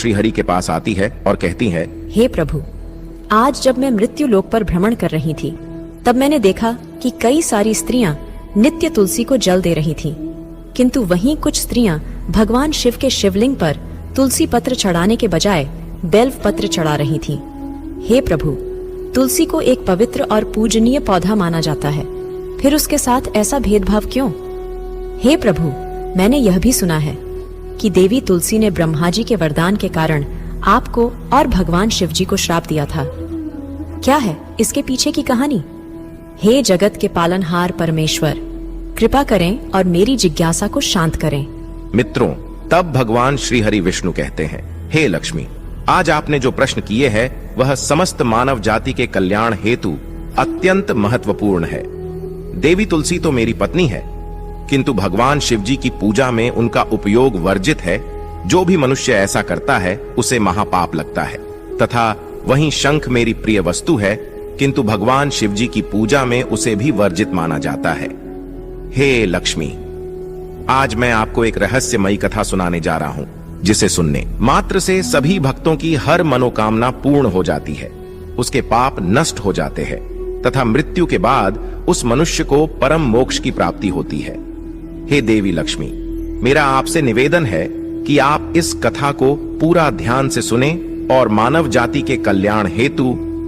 श्रीहरि के पास आती है और कहती है, हे प्रभु, आज जब मैं मृत्यु लोक पर भ्रमण कर रही थी तब मैंने देखा कि कई सारी स्त्रियां नित्य तुलसी को जल दे रही थीं, किंतु वहीं कुछ स्त्रियां भगवान शिव के शिवलिंग पर तुलसी पत्र चढ़ाने के बजाय बेल्व पत्र चढ़ा रही थीं। हे प्रभु, तुलसी को एक पवित्र और पूजनीय पौधा माना जाता है, फिर उसके साथ ऐसा भेदभाव क्यों? हे प्रभु, मैंने यह भी सुना है कि देवी तुलसी ने ब्रह्मा जी के वरदान के कारण आपको और भगवान शिव जी को श्राप दिया था। क्या है इसके पीछे की कहानी? हे जगत के पालनहार परमेश्वर, कृपा करें और मेरी जिज्ञासा को शांत करें। मित्रों, तब भगवान श्रीहरि विष्णु कहते हैं, हे लक्ष्मी, आज आपने जो प्रश्न किए हैं वह समस्त मानव जाति के कल्याण हेतु अत्यंत महत्वपूर्ण है। देवी तुलसी तो मेरी पत्नी है, किंतु भगवान शिव जी की पूजा में उनका उपयोग वर्जित है। जो भी मनुष्य ऐसा करता है उसे महापाप लगता है। तथा वहीं शंख मेरी प्रिय वस्तु है, किंतु भगवान शिव जी की पूजा में उसे भी वर्जित माना जाता है। हे लक्ष्मी, आज मैं आपको एक रहस्यमयी कथा सुनाने जा रहा हूं, जिसे सुनने मात्र से सभी भक्तों की हर मनोकामना पूर्ण हो जाती है, उसके पाप नष्ट हो जाते हैं तथा मृत्यु के बाद उस मनुष्य को परम मोक्ष की प्राप्ति होती है। हे देवी लक्ष्मी, मेरा आपसे निवेदन है कि आप इस कथा को पूरा ध्यान से सुने और मानव जाति के कल्याण हेतु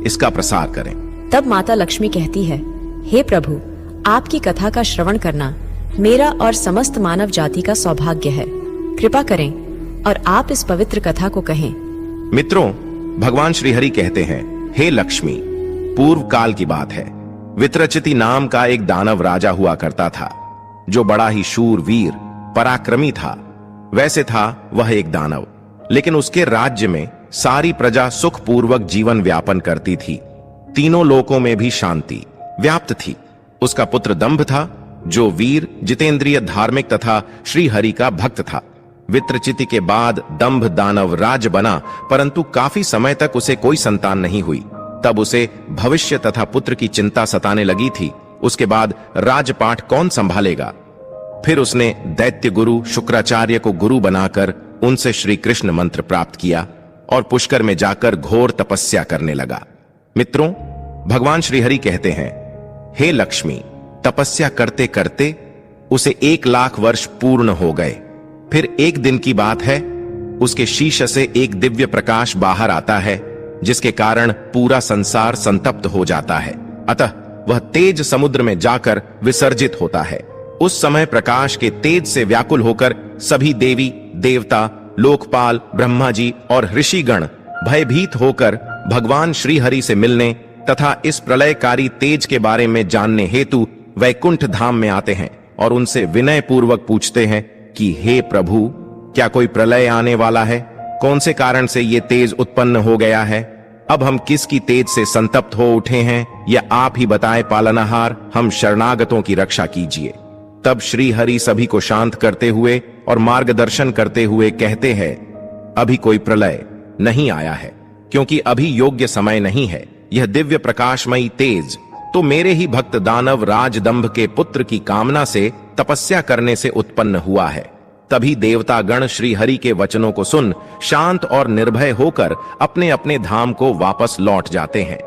इसका प्रसार करें। तब माता लक्ष्मी कहती है, हे प्रभु, आपकी कथा का श्रवण करना मेरा और समस्त मानव जाति का सौभाग्य है। कृपा करें और आप इस पवित्र कथा को कहें। मित्रों, भगवान श्रीहरि कहते हैं, हे लक्ष्मी, पूर्व काल की बात है। वित्रचिति नाम का एक दानव राजा हुआ करता था, जो बड़ा ही शूरवीर पराक्रमी था। वैसे था वह एक दानव, लेकिन उसके राज्य में सारी प्रजा सुखपूर्वक जीवन व्यापन करती थी। तीनों लोकों में भी शांति व्याप्त थी। उसका पुत्र दंभ था, जो वीर, जितेंद्रिय, धार्मिक तथा श्रीहरि का भक्त था। वित्रचिति के बाद दंभ दानव राज बना, परंतु काफी समय तक उसे कोई संतान नहीं हुई। तब उसे भविष्य तथा पुत्र की चिंता सताने लगी थी। उसके बाद राजपाट कौन संभालेगा? फिर उसने दैत्य गुरु शुक्राचार्य को गुरु बनाकर उनसे श्री कृष्ण मंत्र प्राप्त किया और पुष्कर में जाकर घोर तपस्या करने लगा। मित्रों, भगवान श्रीहरि कहते हैं, हे लक्ष्मी, तपस्या करते करते उसे 1,00,000 वर्ष पूर्ण हो गए। फिर एक दिन की बात है, उसके शीश से एक दिव्य प्रकाश बाहर आता है, जिसके कारण पूरा संसार संतप्त हो जाता है। अतः वह तेज समुद्र में जाकर विसर्जित होता है। उस समय प्रकाश के तेज से व्याकुल होकर सभी देवी देवता, लोकपाल, ब्रह्मा जी और ऋषिगण भयभीत होकर भगवान श्रीहरि से मिलने तथा इस प्रलयकारी तेज के बारे में जानने हेतु वैकुंठ धाम में आते हैं और उनसे विनय पूर्वक पूछते हैं कि हे प्रभु, क्या कोई प्रलय आने वाला है? कौन से कारण से ये तेज उत्पन्न हो गया है? अब हम किसकी तेज से संतप्त हो उठे हैं? या आप ही बताएं पालनहार, हम शरणागतों की रक्षा कीजिए। तब श्री हरि सभी को शांत करते हुए और मार्गदर्शन करते हुए कहते हैं, अभी कोई प्रलय नहीं आया है, क्योंकि अभी योग्य समय नहीं है। यह दिव्य प्रकाशमयी तेज तो मेरे ही भक्त दानव राजदंभ के पुत्र की कामना से तपस्या करने से उत्पन्न हुआ है। तभी देवता गण श्री हरि के वचनों को सुन शांत और निर्भय होकर अपने अपने धाम को वापस लौट जाते हैं।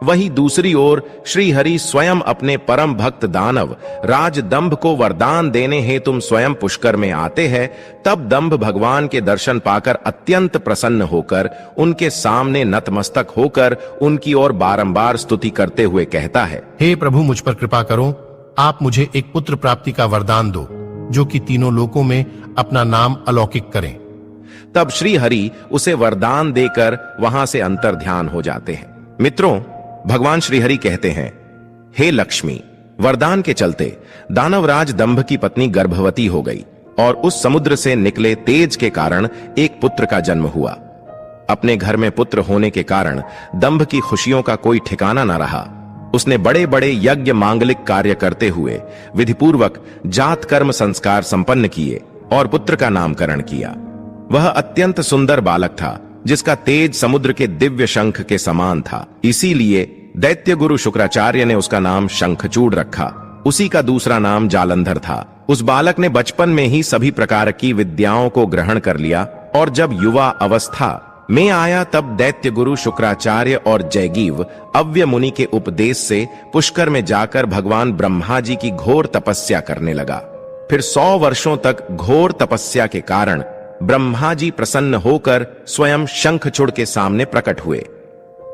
वहीं दूसरी ओर श्री हरि स्वयं अपने परम भक्त दानव राजदंभ को वरदान देने हेतु तुम स्वयं पुष्कर में आते हैं। तब दंभ भगवान के दर्शन पाकर अत्यंत प्रसन्न होकर उनके सामने नतमस्तक होकर उनकी ओर बारंबार स्तुति करते हुए कहता है, हे प्रभु, मुझ पर कृपा करो। आप मुझे एक पुत्र प्राप्ति का वरदान दो, जो कि तीनों लोकों में अपना नाम अलौकिक करें। तब श्री हरि उसे वरदान देकर वहां से अंतर्ध्यान हो जाते हैं। मित्रों, भगवान श्रीहरि कहते हैं, हे लक्ष्मी, वरदान के चलते दानवराज दंभ की पत्नी गर्भवती हो गई और उस समुद्र से निकले तेज के कारण एक पुत्र का जन्म हुआ। अपने घर में पुत्र होने के कारण दंभ की खुशियों का कोई ठिकाना न रहा। उसने बड़े बड़े यज्ञ मांगलिक कार्य करते हुए विधिपूर्वक जात कर्म संस्कार संपन्न किए और पुत्र का नामकरण किया। वह अत्यंत सुंदर बालक था, जिसका तेज समुद्र के दिव्य शंख के समान था। इसीलिए दैत्य गुरु शुक्राचार्य ने उसका नाम शंखचूड़ रखा। उसी का दूसरा नाम जालंधर था। उस बालक ने बचपन में ही सभी प्रकार की विद्याओं को ग्रहण कर लिया और जब युवा अवस्था में आया तब दैत्य गुरु शुक्राचार्य और जयगीव अव्य मुनि के उपदेश से पुष्कर में जाकर भगवान ब्रह्मा जी की घोर तपस्या करने लगा। फिर 100 वर्षों तक घोर तपस्या के कारण ब्रह्मा जी प्रसन्न होकर स्वयं शंखचूड़ के सामने प्रकट हुए।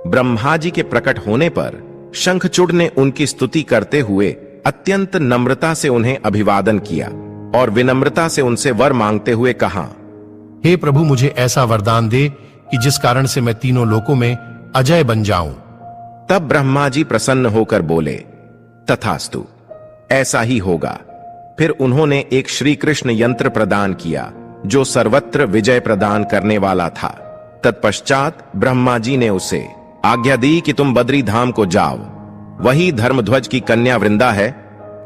ब्रह्मा जी के प्रकट होने पर शंखचूड़ ने उनकी स्तुति करते हुए अत्यंत नम्रता से उन्हें अभिवादन किया और विनम्रता से उनसे वर मांगते हुए कहा, हे प्रभु, मुझे ऐसा वरदान दे कि जिस कारण से मैं तीनों लोकों में अजय बन जाऊं। तब ब्रह्मा जी प्रसन्न होकर बोले, तथास्तु, ऐसा ही होगा। फिर उन्होंने एक श्री कृष्ण यंत्र प्रदान किया जो सर्वत्र विजय प्रदान करने वाला था। तत्पश्चात ब्रह्मा जी ने उसे आज्ञा दी कि तुम बद्री धाम को जाओ। वही धर्मध्वज की कन्या वृंदा है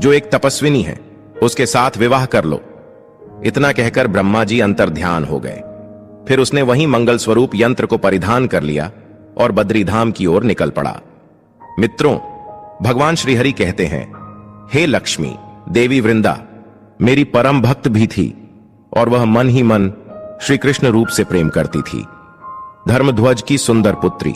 जो एक तपस्विनी है, उसके साथ विवाह कर लो। इतना कहकर ब्रह्मा जी अंतर्ध्यान हो गए। फिर उसने वही मंगल स्वरूप यंत्र को परिधान कर लिया और बद्रीधाम की ओर निकल पड़ा। मित्रों, भगवान श्रीहरि कहते हैं, हे लक्ष्मी, देवी वृंदा मेरी परम भक्त भी थी और वह मन ही मन श्री कृष्ण रूप से प्रेम करती थी। धर्मध्वज की सुंदर पुत्री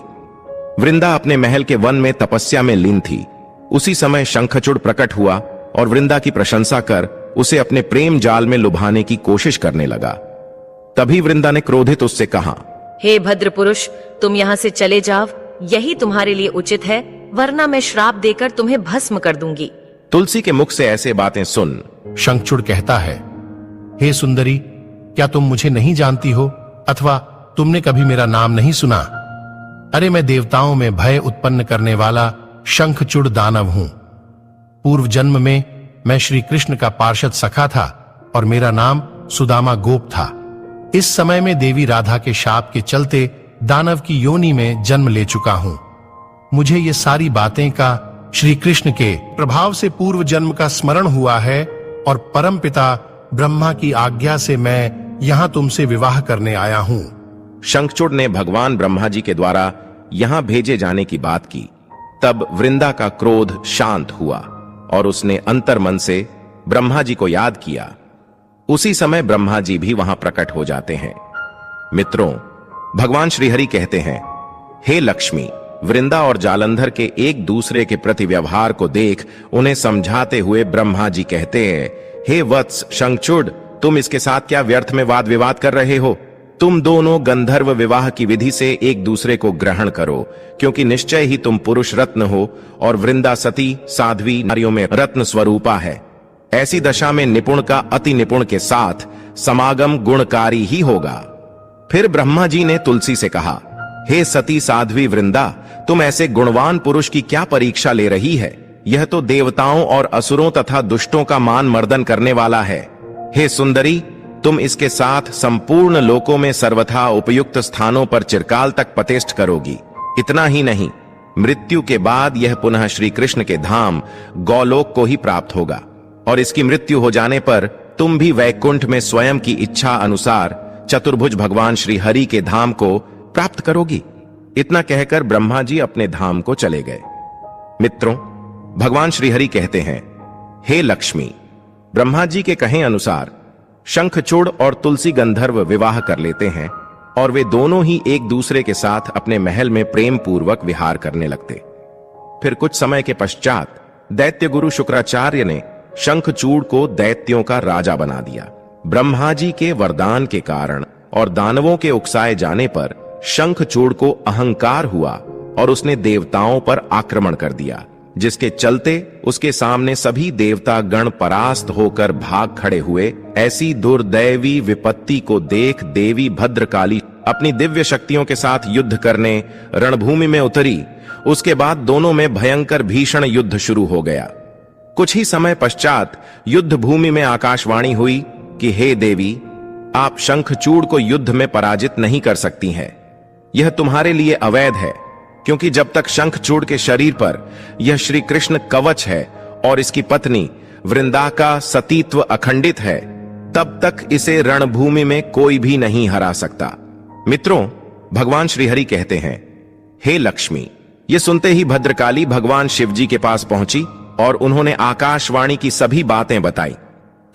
वृंदा अपने महल के वन में तपस्या में लीन थी। उसी समय शंखचूड़ प्रकट हुआ और वृंदा की प्रशंसा कर उसे अपने प्रेम जाल में लुभाने की कोशिश करने लगा। तभी वृंदा ने क्रोधित उससे कहा, हे भद्र पुरुष, तुम यहाँ से चले जाओ, यही तुम्हारे लिए उचित है, वरना मैं श्राप देकर तुम्हें भस्म कर दूंगी। तुलसी के मुख से ऐसे बातें सुन शंखचूड़ कहता है, हे सुंदरी, क्या तुम मुझे नहीं जानती हो अथवा तुमने कभी मेरा नाम नहीं सुना? अरे, मैं देवताओं में भय उत्पन्न करने वाला शंखचूड़ दानव हूं। पूर्व जन्म में मैं श्री कृष्ण का पार्षद सखा था और मेरा नाम सुदामा गोप था। इस समय में देवी राधा के शाप के चलते दानव की योनि में जन्म ले चुका हूं। मुझे ये सारी बातें का श्री कृष्ण के प्रभाव से पूर्व जन्म का स्मरण हुआ है और परम पिता ब्रह्मा की आज्ञा से मैं यहां तुमसे विवाह करने आया हूं। शंखचूड़ ने भगवान ब्रह्मा जी के द्वारा यहां भेजे जाने की बात की। तब वृंदा का क्रोध शांत हुआ और उसने अंतर्मन से ब्रह्मा जी को याद किया। उसी समय ब्रह्मा जी भी वहां प्रकट हो जाते हैं। मित्रों, भगवान श्रीहरि कहते हैं, हे लक्ष्मी, वृंदा और जालंधर के एक दूसरे के प्रति व्यवहार को देख उन्हें समझाते हुए ब्रह्मा जी कहते हैं, हे वत्स शंखचूड़, तुम इसके साथ क्या व्यर्थ में वाद विवाद कर रहे हो? तुम दोनों गंधर्व विवाह की विधि से एक दूसरे को ग्रहण करो, क्योंकि निश्चय ही तुम पुरुष रत्न हो और वृंदा सती साध्वी नारियों में रत्न स्वरूपा है। ऐसी दशा में निपुण का अति निपुण के साथ समागम गुणकारी ही होगा। फिर ब्रह्मा जी ने तुलसी से कहा, हे सती साध्वी वृंदा, तुम ऐसे गुणवान पुरुष की क्या परीक्षा ले रही है? यह तो देवताओं और असुरों तथा दुष्टों का मान मर्दन करने वाला है। हे सुंदरी, तुम इसके साथ संपूर्ण लोकों में सर्वथा उपयुक्त स्थानों पर चिरकाल तक पतेष्ठ करोगी। इतना ही नहीं, मृत्यु के बाद यह पुनः श्री कृष्ण के धाम गौलोक को ही प्राप्त होगा और इसकी मृत्यु हो जाने पर तुम भी वैकुंठ में स्वयं की इच्छा अनुसार चतुर्भुज भगवान श्री हरि के धाम को प्राप्त करोगी। इतना कहकर ब्रह्मा जी अपने धाम को चले गए। मित्रों, भगवान श्री हरि कहते हैं, हे लक्ष्मी, ब्रह्मा जी के कहे अनुसार शंखचूड़ और तुलसी गंधर्व विवाह कर लेते हैं और वे दोनों ही एक दूसरे के साथ अपने महल में प्रेम पूर्वक विहार करने लगते। फिर कुछ समय के पश्चात दैत्य गुरु शुक्राचार्य ने शंखचूड़ को दैत्यों का राजा बना दिया। ब्रह्मा जी के वरदान के कारण और दानवों के उकसाए जाने पर शंखचूड़ को अहंकार हुआ और उसने देवताओं पर आक्रमण कर दिया, जिसके चलते उसके सामने सभी देवता गण परास्त होकर भाग खड़े हुए। ऐसी दुर्दैवी विपत्ति को देख देवी भद्रकाली अपनी दिव्य शक्तियों के साथ युद्ध करने रणभूमि में उतरी। उसके बाद दोनों में भयंकर भीषण युद्ध शुरू हो गया। कुछ ही समय पश्चात युद्ध भूमि में आकाशवाणी हुई कि हे देवी, आप शंखचूड़ को युद्ध में पराजित नहीं कर सकती हैं। यह तुम्हारे लिए अवैध है, क्योंकि जब तक शंखचूड़ के शरीर पर यह श्री कृष्ण कवच है और इसकी पत्नी वृंदा का सतीत्व अखंडित है, तब तक इसे रणभूमि में कोई भी नहीं हरा सकता। मित्रों, भगवान श्रीहरि कहते हैं, हे लक्ष्मी, ये सुनते ही भद्रकाली भगवान शिव जी के पास पहुंची और उन्होंने आकाशवाणी की सभी बातें बताई।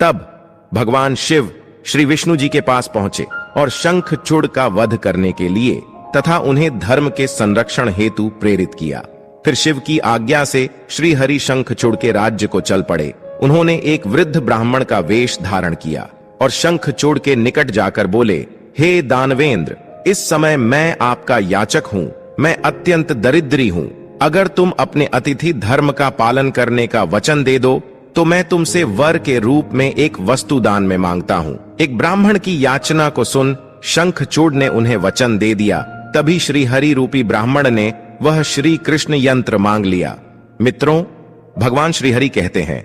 तब भगवान शिव श्री विष्णु जी के पास पहुंचे और शंखचूड़ का वध करने के लिए तथा उन्हें धर्म के संरक्षण हेतु प्रेरित किया। फिर शिव की आज्ञा से श्री हरि शंखचूड़ के राज्य को चल पड़े। उन्होंने एक वृद्ध ब्राह्मण का वेश धारण किया और शंखचूड़ के निकट जाकर बोले, हे दानवेंद्र, इस समय मैं आपका याचक हूँ। मैं अत्यंत दरिद्री हूँ। अगर तुम अपने अतिथि धर्म का पालन करने का वचन दे दो तो मैं तुमसे वर के रूप में एक वस्तु दान में मांगता हूँ। एक ब्राह्मण की याचना को सुन शंखचूड़ ने उन्हें वचन दे दिया। तभी श्री हरि रूपी ब्राह्मण ने वह श्री कृष्ण यंत्र मांग लिया। मित्रों, भगवान श्री हरि कहते हैं,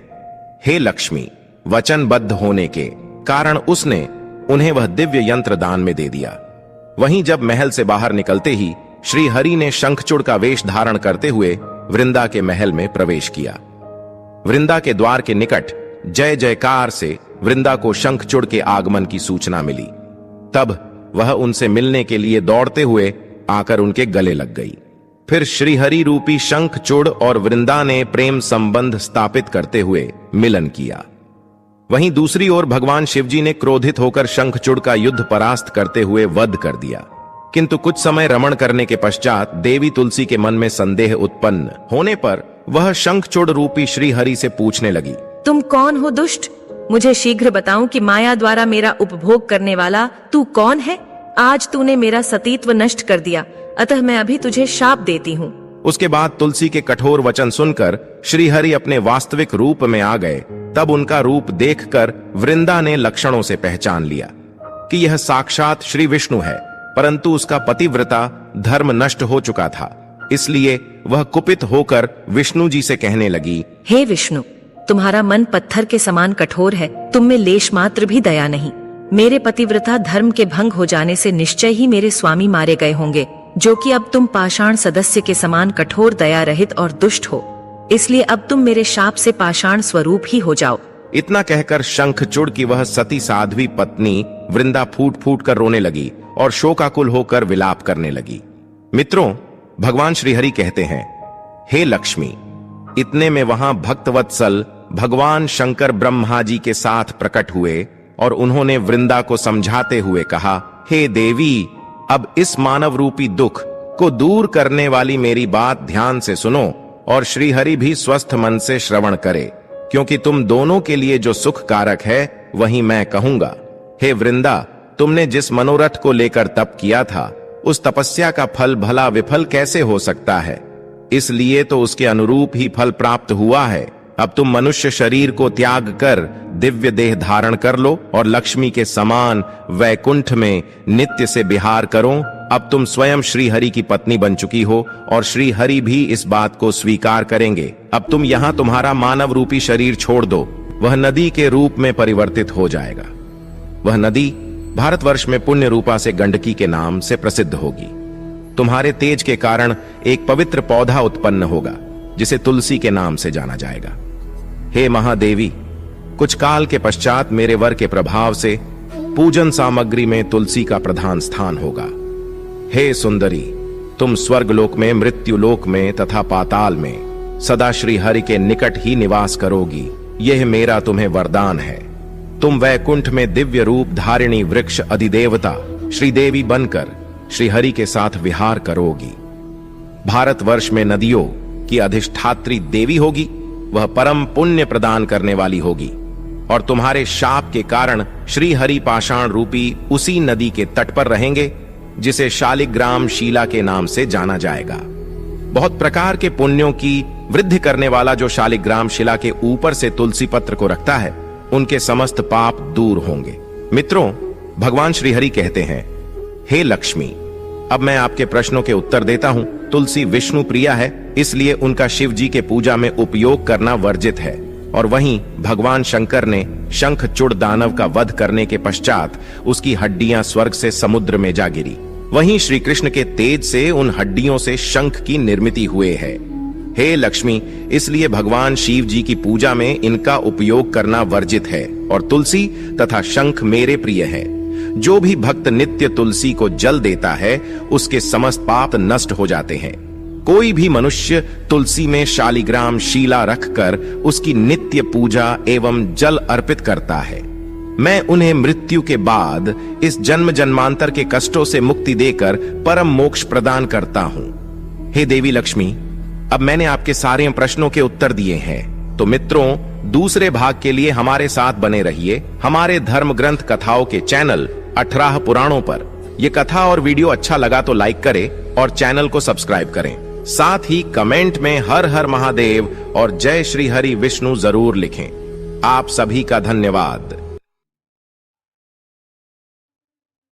हे लक्ष्मी, वचनबद्ध होने के कारण उसने उन्हें वह दिव्य यंत्र दान में दे दिया। वहीं जब महल से बाहर निकलते ही श्री हरि ने शंखचूड़ का वेश धारण करते हुए वृंदा के महल में प्रवेश किया। वृंदा के द्वार के निकट जय जयकार से वृंदा को शंखचूड़ के आगमन की सूचना मिली। तब वह उनसे मिलने के लिए दौड़ते हुए आकर उनके गले लग गई। फिर श्रीहरि रूपी शंखचूड़ और वृंदा ने प्रेम संबंध स्थापित करते हुए मिलन किया। वहीं दूसरी ओर भगवान शिवजी ने क्रोधित होकर शंखचूड़ का युद्ध परास्त करते हुए वध कर दिया। किंतु कुछ समय रमण करने के पश्चात देवी तुलसी के मन में संदेह उत्पन्न होने पर वह शंखचूड़ रूपी श्रीहरि से पूछने लगी, तुम कौन हो दुष्ट? मुझे शीघ्र बताओ कि माया द्वारा मेरा उपभोग करने वाला तू कौन है? आज तूने मेरा सतीत्व नष्ट कर दिया, अतः मैं अभी तुझे शाप देती हूँ। उसके बाद तुलसी के कठोर वचन सुनकर श्रीहरि अपने वास्तविक रूप में आ गए। तब उनका रूप देखकर वृंदा ने लक्षणों से पहचान लिया कि यह साक्षात श्री विष्णु है, परंतु उसका पतिव्रता धर्म नष्ट हो चुका था। इसलिए वह कुपित होकर विष्णु जी से कहने लगी, हे विष्णु, तुम्हारा मन पत्थर के समान कठोर है, तुम में लेश मात्र भी दया नहीं। मेरे पतिव्रता धर्म के भंग हो जाने से निश्चय ही मेरे स्वामी मारे गए होंगे, जो कि अब तुम पाषाण सदस्य के समान कठोर, दया रहित और दुष्ट हो। इसलिए अब तुम मेरे शाप से पाषाण स्वरूप ही हो जाओ। इतना कहकर शंखचूड़ की वह सती साध्वी पत्नी वृंदा फूट फूट कर रोने लगी और शोकाकुल होकर विलाप करने लगी। मित्रों, भगवान श्रीहरि कहते हैं, हे लक्ष्मी, इतने में वहां भक्तवत्सल भगवान शंकर ब्रह्मा जी के साथ प्रकट हुए और उन्होंने वृंदा को समझाते हुए कहा, हे देवी, अब इस मानव रूपी दुख को दूर करने वाली मेरी बात ध्यान से सुनो और श्रीहरि भी स्वस्थ मन से श्रवण करे, क्योंकि तुम दोनों के लिए जो सुख कारक है वही मैं कहूंगा। हे वृंदा, तुमने जिस मनोरथ को लेकर तप किया था, उस तपस्या का फल भला विफल कैसे हो सकता है? इसलिए तो उसके अनुरूप ही फल प्राप्त हुआ है। अब तुम मनुष्य शरीर को त्याग कर दिव्य देह धारण कर लो और लक्ष्मी के समान वैकुंठ में नित्य से विहार करो। अब तुम स्वयं श्रीहरि की पत्नी बन चुकी हो और श्रीहरि भी इस बात को स्वीकार करेंगे। अब तुम यहाँ तुम्हारा मानव रूपी शरीर छोड़ दो, वह नदी के रूप में परिवर्तित हो जाएगा। वह नदी भारतवर्ष में पुण्य रूपा से गंडकी के नाम से प्रसिद्ध होगी। तुम्हारे तेज के कारण एक पवित्र पौधा उत्पन्न होगा, जिसे तुलसी के नाम से जाना जाएगा। हे महादेवी, कुछ काल के पश्चात मेरे वर के प्रभाव से पूजन सामग्री में तुलसी का प्रधान स्थान होगा। हे सुंदरी, तुम स्वर्गलोक में, मृत्युलोक में तथा पाताल में सदा श्री हरि के निकट ही निवास करोगी। यह मेरा तुम्हें वरदान है। तुम वैकुंठ में दिव्य रूप धारिणी वृक्ष अधिदेवता श्रीदेवी बनकर श्रीहरि के साथ विहार करोगी। भारतवर्ष में नदियों की अधिष्ठात्री देवी होगी। वह परम पुण्य प्रदान करने वाली होगी और तुम्हारे शाप के कारण श्री हरि पाषाण रूपी उसी नदी के तट पर रहेंगे, जिसे शालिग्राम शिला के नाम से जाना जाएगा। बहुत प्रकार के पुण्यों की वृद्धि करने वाला जो शालिग्राम शिला के ऊपर से तुलसी पत्र को रखता है, उनके समस्त पाप दूर होंगे। मित्रों, भगवान श्रीहरि कहते हैं, हे लक्ष्मी, अब मैं आपके प्रश्नों के उत्तर देता हूं। तुलसी विष्णु प्रिया है, इसलिए उनका शिव जी के पूजा में उपयोग करना वर्जित है। और वहीं भगवान शंकर ने शंखचूड़ दानव का वध करने के पश्चात उसकी हड्डियां स्वर्ग से समुद्र में जा गिरी। वहीं श्री कृष्ण के तेज से उन हड्डियों से शंख की निर्मिति हुए है। हे लक्ष्मी, इसलिए भगवान शिव जी की पूजा में इनका उपयोग करना वर्जित है और तुलसी तथा शंख मेरे प्रिय है। जो भी भक्त नित्य तुलसी को जल देता है, उसके समस्त पाप नष्ट हो जाते हैं। कोई भी मनुष्य तुलसी में शालिग्राम शिला रखकर उसकी नित्य पूजा एवं जल अर्पित करता है। मैं उन्हें मृत्यु के बाद इस जन्म जन्मांतर के कष्टों से मुक्ति देकर परम मोक्ष प्रदान करता हूं। हे देवी लक्ष्मी, अब मैंने आपके सारे प्रश्नों के उत्तर दिए हैं। तो मित्रों, दूसरे भाग के लिए हमारे साथ बने रहिए हमारे धर्म ग्रंथ कथाओं के चैनल 18 पुराणों पर। यह कथा और वीडियो अच्छा लगा तो लाइक करें और चैनल को सब्सक्राइब करें। साथ ही कमेंट में हर हर महादेव और जय श्री हरि विष्णु जरूर लिखें। आप सभी का धन्यवाद।